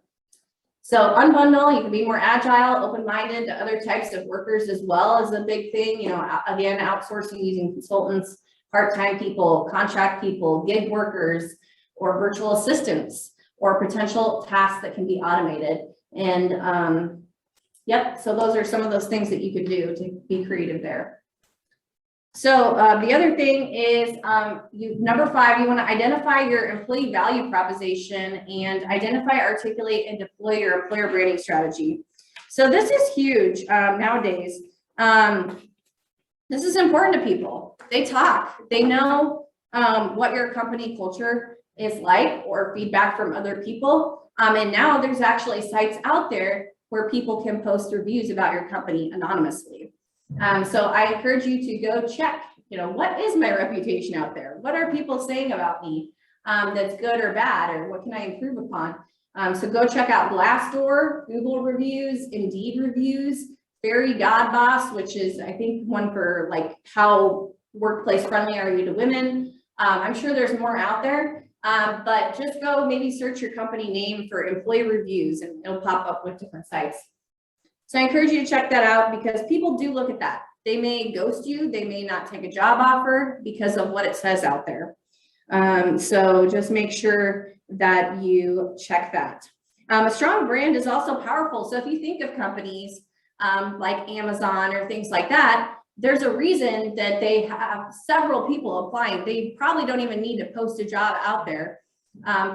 So unbundle, you can be more agile, open-minded to other types of workers as well is a big thing. You know, again, outsourcing using consultants, part-time people, contract people, gig workers, or virtual assistants, or potential tasks that can be automated. And yep, so those are some of those things that you could do to be creative there. So the other thing is number 5, you want to identify your employee value proposition and identify, articulate, and deploy your employer branding strategy. So this is huge nowadays. This is important to people. They talk, they know what your company culture is like or feedback from other people. And now there's actually sites out there where people can post reviews about your company anonymously. So I encourage you to go check, you know, what is my reputation out there? What are people saying about me that's good or bad, or what can I improve upon? So go check out Glassdoor, Google reviews, Indeed reviews, Fairy Godboss, which is, I think, one for like how workplace friendly are you to women. I'm sure there's more out there, but just go maybe search your company name for employee reviews and it'll pop up with different sites. So I encourage you to check that out because people do look at that. They may ghost you. They may not take a job offer because of what it says out there. So just make sure that you check that. A strong brand is also powerful. So if you think of companies like Amazon or things like that, there's a reason that they have several people applying. They probably don't even need to post a job out there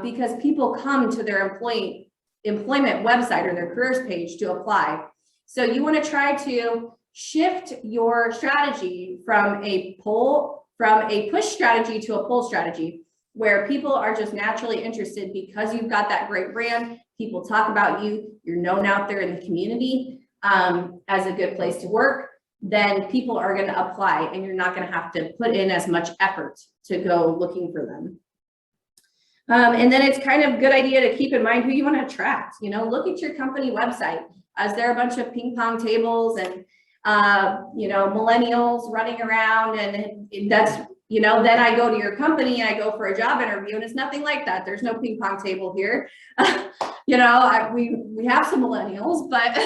because people come to their employment website or their careers page to apply. So you want to try to shift your strategy from a push strategy to a pull strategy, where people are just naturally interested because you've got that great brand. People talk about you, you're known out there in the community as a good place to work. Then people are going to apply and you're not going to have to put in as much effort to go looking for them. And then it's kind of a good idea to keep in mind who you want to attract. You know, look at your company website. Is there a bunch of ping pong tables and, you know, millennials running around, and that's, you know, then I go to your company and I go for a job interview and it's nothing like that. There's no ping pong table here. You know, we have some millennials, but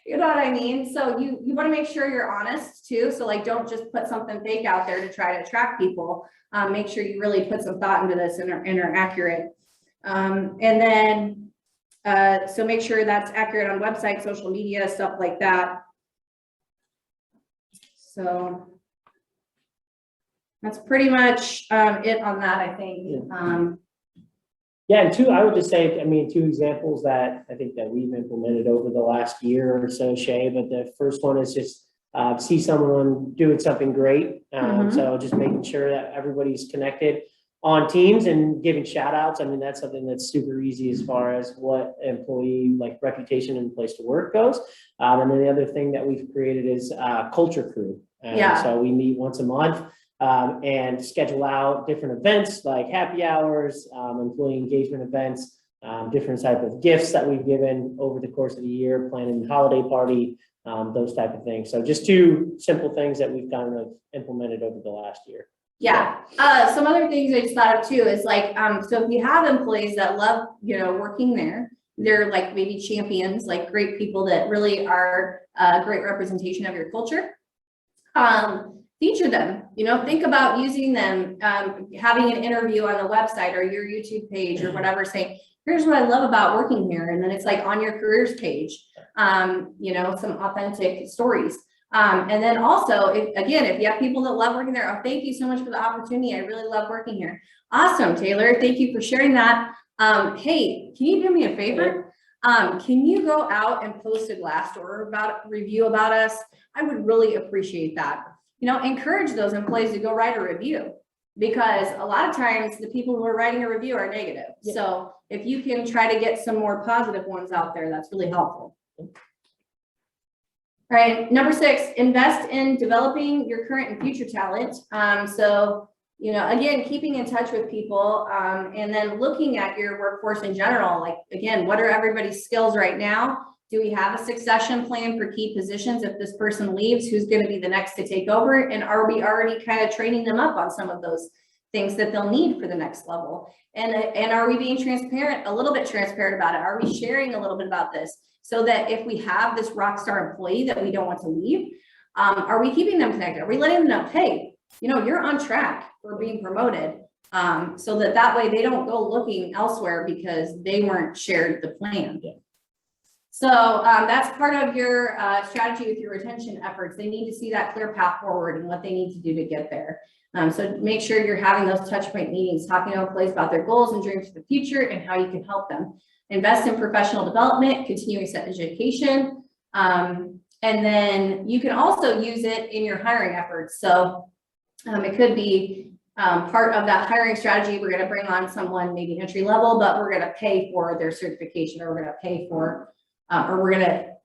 you know what I mean? So you want to make sure you're honest too. So like, don't just put something fake out there to try to attract people. Make sure you really put some thought into this and are accurate. And then, so make sure that's accurate on website, social media, stuff like that. So that's pretty much it on that, I think. Yeah, and I would just say, I mean, 2 examples that I think that we've implemented over the last year or so, Shea, but the first one is just see someone doing something great. So just making sure that everybody's connected on Teams and giving shout outs. I mean, that's something that's super easy as far as what employee like reputation and place to work goes. And then the other thing that we've created is culture crew. So we meet once a month and schedule out different events like happy hours, employee engagement events, different type of gifts that we've given over the course of the year, planning holiday party, those type of things. So just 2 simple things that we've kind of implemented over the last year. Yeah. Some other things I just thought of too is like, so if you have employees that love, you know, working there, they're like maybe champions, like great people that really are a great representation of your culture. Feature them, you know, think about using them, having an interview on the website or your YouTube page or whatever, saying, here's what I love about working here. And then it's like on your careers page, you know, some authentic stories. And then also, if you have people that love working there, oh, thank you so much for the opportunity. I really love working here. Awesome, Taylor. Thank you for sharing that. Hey, can you do me a favor? Can you go out and post a Glassdoor review about us? I would really appreciate that. encourage those employees to go write a review, because a lot of times the people who are writing a review are negative. Yeah. So if you can try to get some more positive ones out there, that's really helpful. All right, number 6, invest in developing your current and future talent. So, again, keeping in touch with people, and then looking at your workforce in general, like, again, what are everybody's skills right now? Do we have a succession plan for key positions? If this person leaves, who's going to be the next to take over? And are we already kind of training them up on some of those things that they'll need for the next level? And are we being transparent, a little bit transparent about it? Are we sharing a little bit about this? So that if we have this rock star employee that we don't want to leave, are we keeping them connected? Are we letting them know, hey, you're on track for being promoted, so that way they don't go looking elsewhere because they weren't shared the plan. Yeah. So that's part of your strategy with your retention efforts. They need to see that clear path forward and what they need to do to get there. So make sure you're having those touch point meetings, talking to employees about their goals and dreams for the future and how you can help them. Invest in professional development, continuous education, and then you can also use it in your hiring efforts. So it could be part of that hiring strategy. We're going to bring on someone maybe entry level, but we're going to pay for their certification, or we're going to pay for, or we're going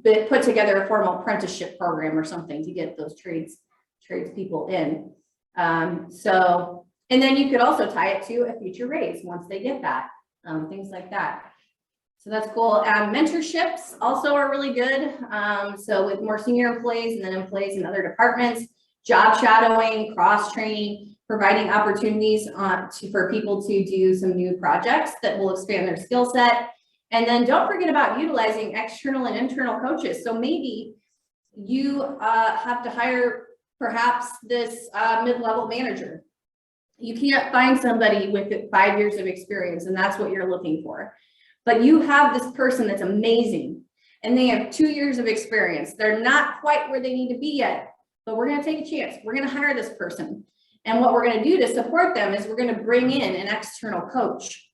to put together a formal apprenticeship program or something to get those tradespeople in. And then you could also tie it to a future raise once they get that, things like that. So that's cool. Mentorships also are really good. So with more senior employees and then employees in other departments, job shadowing, cross training, providing opportunities for people to do some new projects that will expand their skill set. And then don't forget about utilizing external and internal coaches. So maybe you have to hire perhaps this mid-level manager. You can't find somebody with 5 years of experience, and that's what you're looking for. But you have this person that's amazing, and they have 2 years of experience. They're not quite where they need to be yet, but we're going to take a chance. We're going to hire this person. And what we're going to do to support them is we're going to bring in an external coach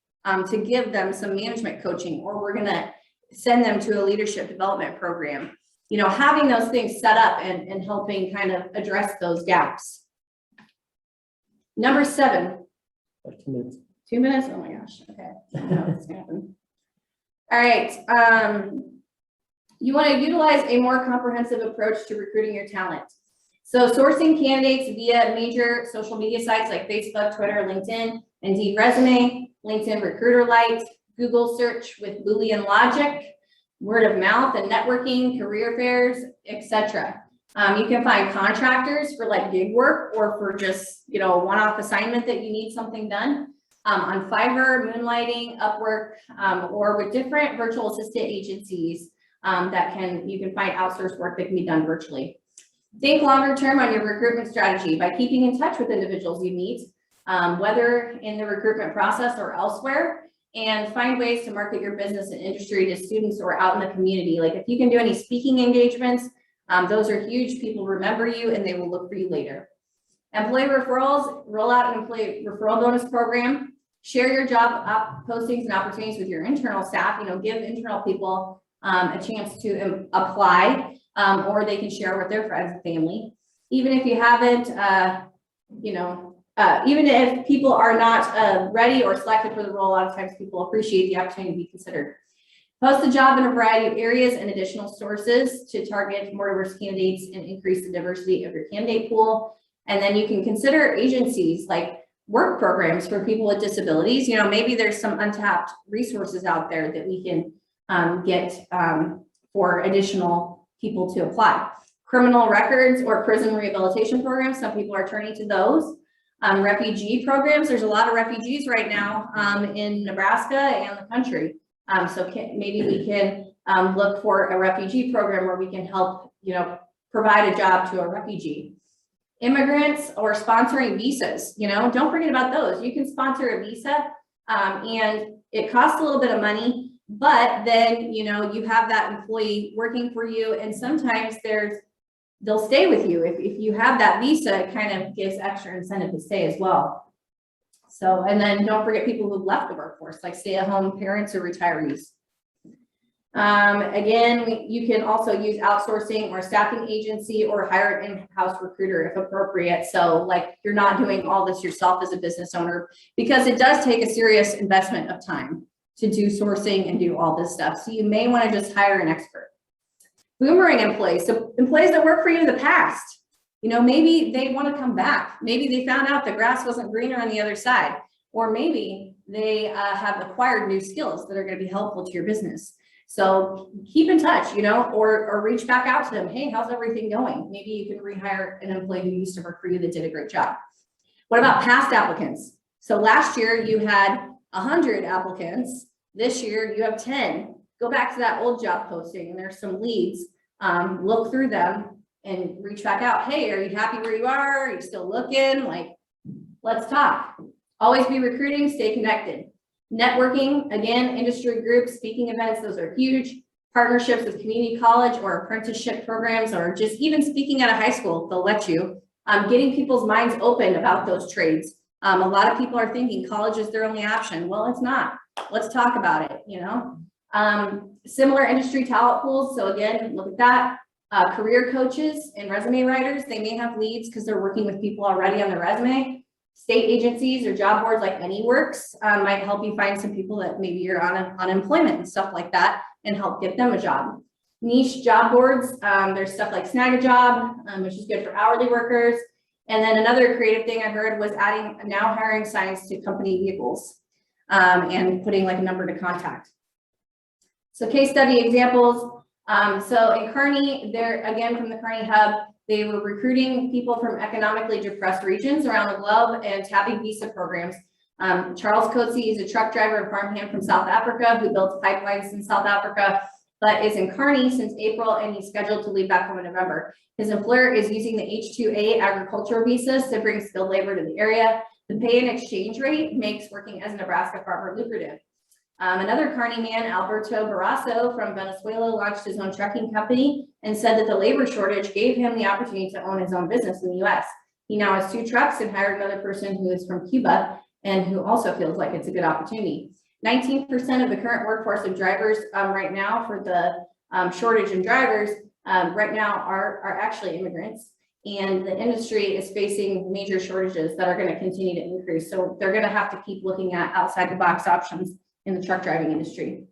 to give them some management coaching, or we're going to send them to a leadership development program. Having those things set up and helping kind of address those gaps. Number 7. 2 minutes. 2 minutes? Oh my gosh. Okay. I know what's gonna happen. All right. You want to utilize a more comprehensive approach to recruiting your talent. So sourcing candidates via major social media sites like Facebook, Twitter, LinkedIn, Indeed Resume, LinkedIn Recruiter Lite, Google search with Boolean logic, word of mouth and networking, career fairs, etc. You can find contractors for like gig work or for just, a one-off assignment that you need something done on Fiverr, Moonlighting, Upwork, or with different virtual assistant agencies you can find outsourced work that can be done virtually. Think longer term on your recruitment strategy by keeping in touch with individuals you meet, whether in the recruitment process or elsewhere, and find ways to market your business and industry to students or out in the community. Like if you can do any speaking engagements, those are huge. People remember you and they will look for you later. Employee referrals, roll out an employee referral bonus program, share your job postings and opportunities with your internal staff, give internal people a chance to apply, or they can share with their friends and family. Even if you haven't, even if people are not ready or selected for the role, a lot of times people appreciate the opportunity to be considered. Post the job in a variety of areas and additional sources to target more diverse candidates and increase the diversity of your candidate pool. And then you can consider agencies like work programs for people with disabilities. Maybe there's some untapped resources out there that we can get for additional people to apply. Criminal records or prison rehabilitation programs, some people are turning to those. Refugee programs, there's a lot of refugees right now in Nebraska and the country. So maybe we can look for a refugee program where we can help, provide a job to a refugee. Immigrants or sponsoring visas, don't forget about those. You can sponsor a visa and it costs a little bit of money, but then, you have that employee working for you, and sometimes they'll stay with you. If you have that visa, it kind of gives extra incentive to stay as well. So, and then don't forget people who've left the workforce, like stay-at-home parents or retirees. Again, you can also use outsourcing or staffing agency or hire an in-house recruiter if appropriate. So like you're not doing all this yourself as a business owner, because it does take a serious investment of time to do sourcing and do all this stuff. So you may want to just hire an expert. Boomerang employees, so employees that worked for you in the past, you know, maybe they want to come back. Maybe they found out the grass wasn't greener on the other side, or maybe they have acquired new skills that are going to be helpful to your business. So keep in touch, you know, or reach back out to them. Hey, how's everything going? Maybe you can rehire an employee who used to work for you that did a great job. What about past applicants? So last year you had 100 applicants. This year you have 10. Go back to that old job posting and there's some leads. Look through them and reach back out. Hey, are you happy where you are? Are you still looking? Like, let's talk. Always be recruiting, stay connected. Networking, again, industry groups, speaking events, those are huge. Partnerships with community college or apprenticeship programs, or just even speaking at a high school, they'll let you. Getting people's minds open about those trades. A lot of people are thinking college is their only option. Well, it's not. Let's talk about it, you know. Similar industry talent pools. So again, look at that. Career coaches and resume writers, they may have leads because they're working with people already on their resume. State agencies or job boards like AnyWorks might help you find some people that maybe you're on unemployment and stuff like that and help get them a job. Niche job boards, there's stuff like Snag a Job, which is good for hourly workers. And then another creative thing I heard was adding now hiring signs to company vehicles and putting like a number to contact. So case study examples. So in Kearney, there again from the Kearney Hub, they were recruiting people from economically depressed regions around the globe and tapping visa programs. Charles Coetzee is a truck driver and farmhand from South Africa who built pipelines in South Africa, but is in Kearney since April and he's scheduled to leave back home in November. His employer is using the H-2A agricultural visas to bring skilled labor to the area. The pay and exchange rate makes working as a Nebraska farmer lucrative. Another Kearney man, Alberto Barrasso from Venezuela, launched his own trucking company and said that the labor shortage gave him the opportunity to own his own business in the US. He now has 2 trucks and hired another person who is from Cuba and who also feels like it's a good opportunity. 19% of the current workforce of drivers right now for the shortage in drivers right now are actually immigrants. And the industry is facing major shortages that are going to continue to increase. So they're going to have to keep looking at outside the box options in the truck driving industry.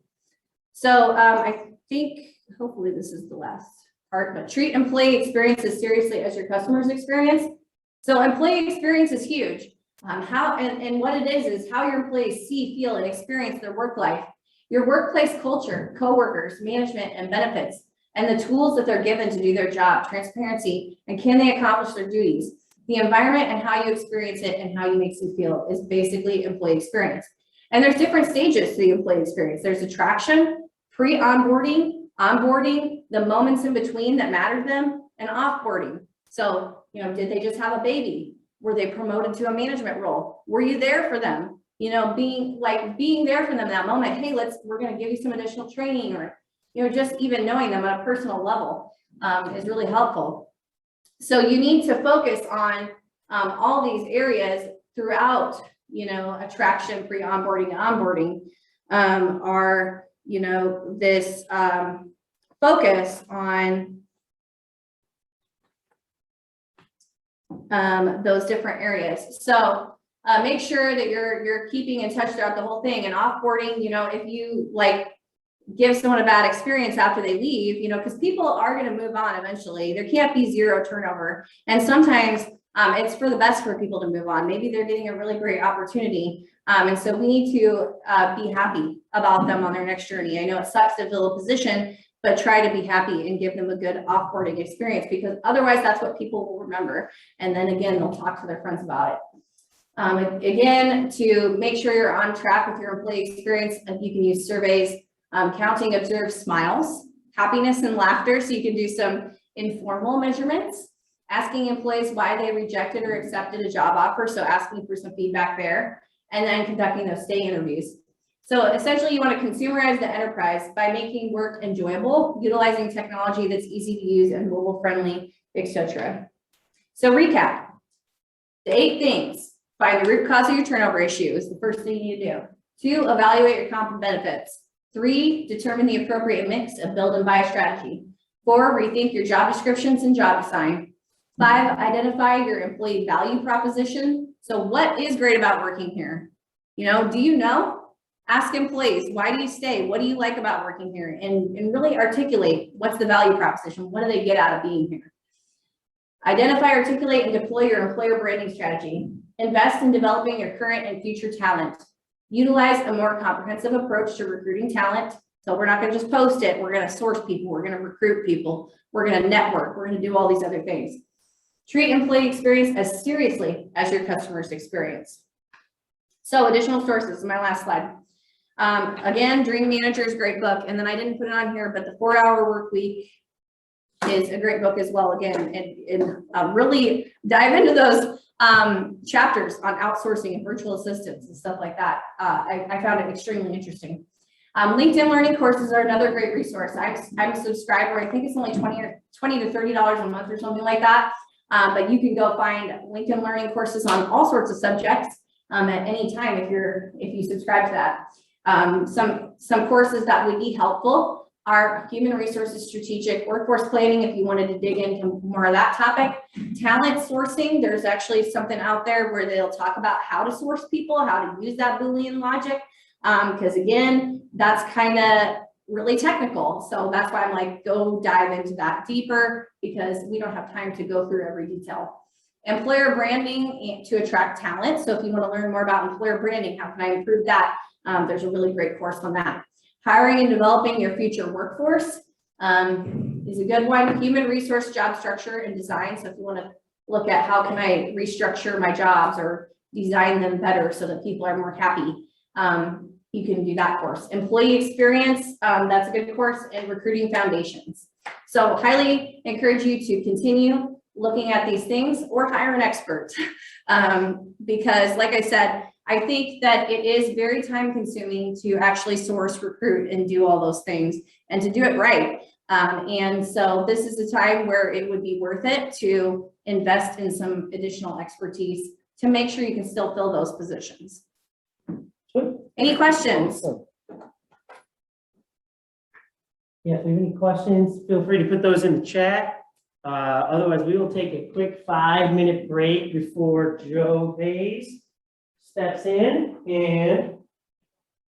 So I think hopefully this is the last part, but treat employee experience as seriously as your customer's experience. So employee experience is huge. And what it is how your employees see, feel, and experience their work life, your workplace culture, coworkers, management, and benefits, and the tools that they're given to do their job, transparency, and can they accomplish their duties. The environment and how you experience it and how you makes you feel is basically employee experience. And there's different stages to the employee experience. There's attraction, pre-onboarding, onboarding, the moments in between that matter to them, and offboarding. So, you know, did they just have a baby? Were they promoted to a management role? Were you there for them? You know, being there for them that moment. Hey, we're going to give you some additional training, or, you know, just even knowing them on a personal level is really helpful. So you need to focus on all these areas throughout, you know, attraction, pre-onboarding, onboarding are, you know, this focus on those different areas. So make sure that you're keeping in touch throughout the whole thing. And offboarding, you know, if you like give someone a bad experience after they leave, you know, because people are going to move on eventually. There can't be zero turnover. And sometimes it's for the best for people to move on. Maybe they're getting a really great opportunity. And so we need to be happy about them on their next journey. I know it sucks to fill a position, but try to be happy and give them a good offboarding experience, because otherwise that's what people will remember. And then again, they'll talk to their friends about it. Again, to make sure you're on track with your employee experience, you can use surveys, counting observed smiles, happiness and laughter. So you can do some informal measurements, asking employees why they rejected or accepted a job offer. So asking for some feedback there, and then conducting those stay interviews. So essentially you want to consumerize the enterprise by making work enjoyable, utilizing technology that's easy to use and mobile friendly, etc. So recap, the 8 things. Find the root cause of your turnover issue is the first thing you need to do. 2, evaluate your comp and benefits. 3, determine the appropriate mix of build and buy strategy. 4, rethink your job descriptions and job design. 5, identify your employee value proposition. So what is great about working here? You know, do you know? Ask employees, why do you stay? What do you like about working here? And really articulate what's the value proposition? What do they get out of being here? Identify, articulate, and deploy your employer branding strategy. Invest in developing your current and future talent. Utilize a more comprehensive approach to recruiting talent. So we're not going to just post it. We're going to source people. We're going to recruit people. We're going to network. We're going to do all these other things. Treat employee experience as seriously as your customer's experience. So additional sources, my last slide. Again, Dream Manager's great book. And then I didn't put it on here, but the 4-Hour Work Week is a great book as well. Again, and really dive into those chapters on outsourcing and virtual assistants and stuff like that. I found it extremely interesting. LinkedIn Learning courses are another great resource. I'm a subscriber. I think it's only $20 to $30 a month or something like that. But you can go find LinkedIn Learning courses on all sorts of subjects at any time if you subscribe to that. Some courses that would be helpful are human resources strategic workforce planning, if you wanted to dig into more of that topic. Talent sourcing, there's actually something out there where they'll talk about how to source people, how to use that Boolean logic, because again, that's kind of really technical. So that's why I'm like, go dive into that deeper, because we don't have time to go through every detail. Employer branding to attract talent. So if you want to learn more about employer branding, how can I improve that? There's a really great course on that. Hiring and developing your future workforce is a good one. Human resource job structure and design. So if you want to look at how can I restructure my jobs or design them better so that people are more happy, you can do that course. Employee experience, that's a good course, and recruiting foundations. So highly encourage you to continue looking at these things or hire an expert because like I said, I think that it is very time consuming to actually source, recruit, and do all those things and to do it right. And so this is a time where it would be worth it to invest in some additional expertise to make sure you can still fill those positions. Any questions? Yeah, if you have any questions, feel free to put those in the chat. Otherwise, we will take a quick 5-minute break before Joe Hayes steps in and